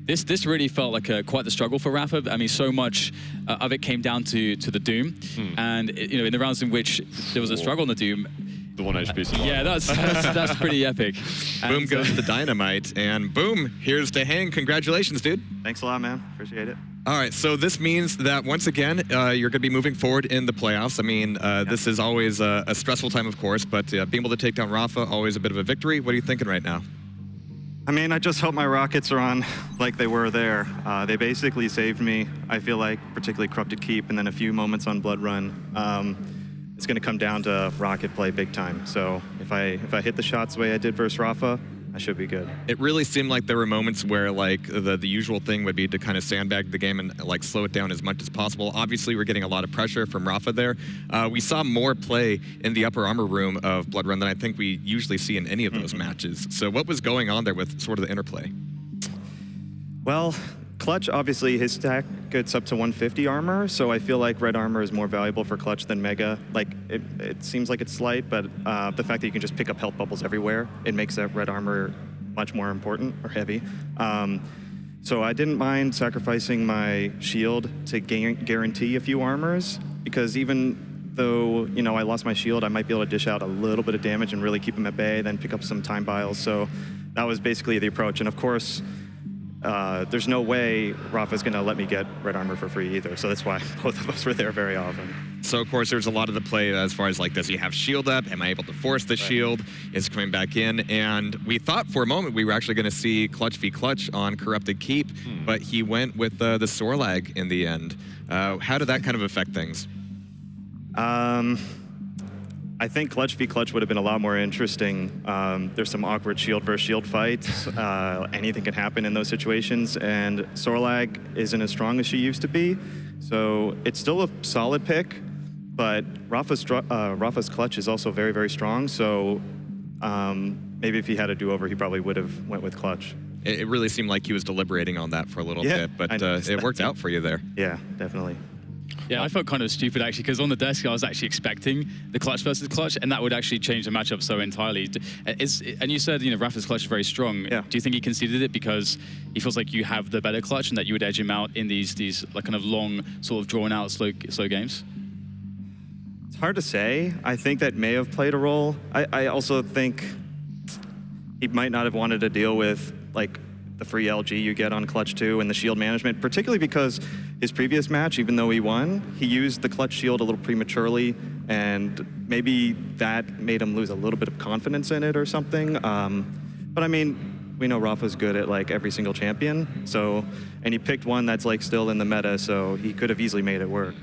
This really felt like quite the struggle for Rafa. I mean, so much of it came down to the Doom, and in the rounds in which there was a struggle on the Doom. The 1 HP survival. Yeah, that's pretty epic. Boom goes the dynamite, and boom, here's Dahang. Congratulations, dude. Thanks a lot, man. Appreciate it. All right, so this means that once again, you're going to be moving forward in the playoffs. I mean, this is always a stressful time, of course, but being able to take down Rafa, always a bit of a victory. What are you thinking right now? I mean, I just hope my rockets are on like they were there. They basically saved me, I feel like, particularly Corrupted Keep, and then a few moments on Blood Run. It's going to come down to rocket play big time. So if I hit the shots the way I did versus Rafa, I should be good. It really seemed like there were moments where like the usual thing would be to kind of sandbag the game and like slow it down as much as possible. Obviously, we're getting a lot of pressure from Rafa there. We saw more play in the upper armor room of Blood Run than I think we usually see in any of those matches. So what was going on there with sort of the interplay? Well, Clutch, obviously, his stack gets up to 150 armor, so I feel like red armor is more valuable for Clutch than Mega. Like, it seems like it's slight, but the fact that you can just pick up health bubbles everywhere, it makes that red armor much more important, or heavy. So I didn't mind sacrificing my shield to guarantee a few armors, because even though, I lost my shield, I might be able to dish out a little bit of damage and really keep him at bay, then pick up some time biles. So that was basically the approach. And of course, there's no way Rafa's going to let me get red armor for free either, so that's why both of us were there very often. So, of course, there's a lot of the play as far as, like, does he have shield up? Am I able to force the shield? Is it coming back in? And we thought for a moment we were actually going to see Clutch v Clutch on Corrupted Keep, but he went with the Sorlag in the end. How did that kind of affect things? I think Clutch v Clutch would have been a lot more interesting. There's some awkward shield versus shield fights. Anything can happen in those situations, and Sorlag isn't as strong as she used to be, so it's still a solid pick, but Rafa's Clutch is also very, very strong, so maybe if he had a do-over, he probably would have went with Clutch. It really seemed like he was deliberating on that for a little bit, but it worked out for you there. Yeah, definitely. Yeah, I felt kind of stupid actually, because on the desk I was actually expecting the Clutch versus Clutch, and that would actually change the matchup so entirely. And you said, Rafa's Clutch is very strong. Yeah. Do you think he conceded it because he feels like you have the better Clutch and that you would edge him out in these like kind of long, sort of drawn out, slow games? It's hard to say. I think that may have played a role. I also think he might not have wanted to deal with like the free LG you get on Clutch 2 and the shield management, particularly because his previous match, even though he won, he used the Clutch shield a little prematurely, and maybe that made him lose a little bit of confidence in it or something. But I mean, we know Rafa's good at like every single champion, and he picked one that's like still in the meta, so he could have easily made it work.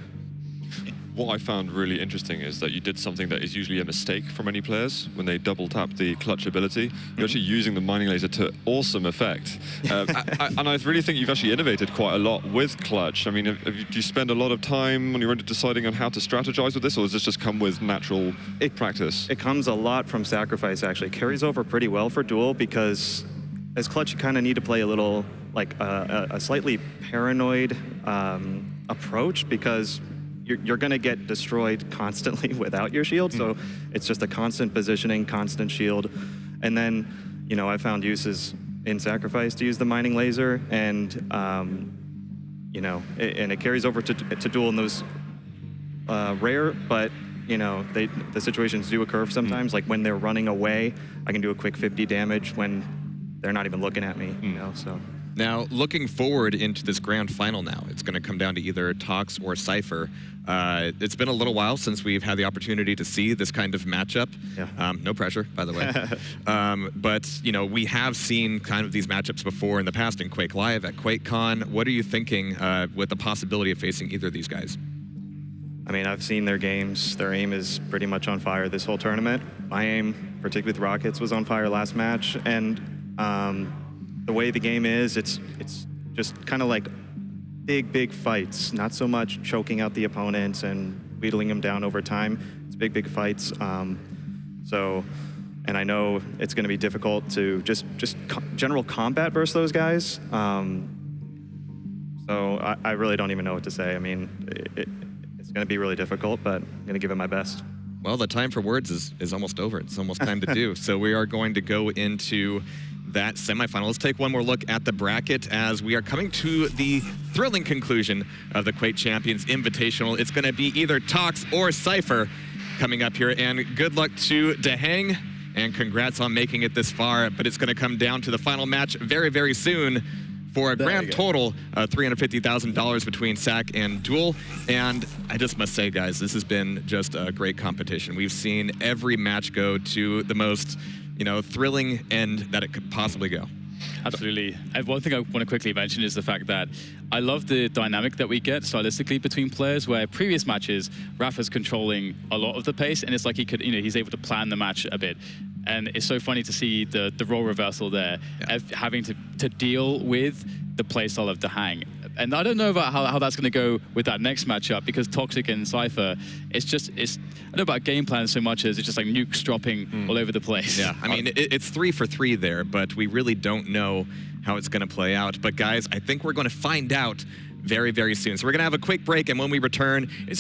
What I found really interesting is that you did something that is usually a mistake for many players when they double tap the Clutch ability. You're actually using the mining laser to awesome effect. And I really think you've actually innovated quite a lot with Clutch. I mean, do you spend a lot of time on your own deciding on how to strategize with this, or does this just come with natural practice? It comes a lot from sacrifice, actually. It carries over pretty well for duel, because as Clutch, you kind of need to play a little, like a slightly paranoid approach, because you're going to get destroyed constantly without your shield, so it's just a constant positioning, constant shield. And then, I found uses in Sacrifice to use the mining laser, and, and it carries over to duel in those rare, but, the situations do occur sometimes, like when they're running away, I can do a quick 50 damage when they're not even looking at me, so. Now, looking forward into this grand final now, it's going to come down to either Tox or Cypher. It's been a little while since we've had the opportunity to see this kind of matchup. Yeah. No pressure, by the way. But, we have seen kind of these matchups before in the past in Quake Live, at QuakeCon. What are you thinking with the possibility of facing either of these guys? I mean, I've seen their games. Their aim is pretty much on fire this whole tournament. My aim, particularly with Rockets, was on fire last match. And the way the game is, it's just kind of like big fights, not so much choking out the opponents and wheedling them down over time. It's big fights. And I know it's going to be difficult to just general combat versus those guys. So I really don't even know what to say. I mean, it's going to be really difficult, but I'm going to give it my best. Well, the time for words is almost over. It's almost time to do. So we are going to go into that semifinal. Let's take one more look at the bracket as we are coming to the thrilling conclusion of the Quake Champions Invitational. It's going to be either Tox or Cypher coming up here, and good luck to Dahang, and congrats on making it this far, but it's going to come down to the final match very, very soon for a grand total of $350,000 between SAC and Duel. And I just must say, guys, this has been just a great competition. We've seen every match go to the most, thrilling end that it could possibly go. Absolutely. And one thing I want to quickly mention is the fact that I love the dynamic that we get stylistically between players, where previous matches, Rafa's controlling a lot of the pace, and it's like he could, he's able to plan the match a bit. And it's so funny to see the role reversal there, having to deal with the playstyle of Dahang. And I don't know about how that's going to go with that next matchup, because Toxic and Cypher, I don't know about game plan so much as it's just like nukes dropping all over the place. Yeah, I mean, it's 3 for 3 there, but we really don't know how it's going to play out. But guys, I think we're going to find out very, very soon. So we're going to have a quick break, and when we return, it's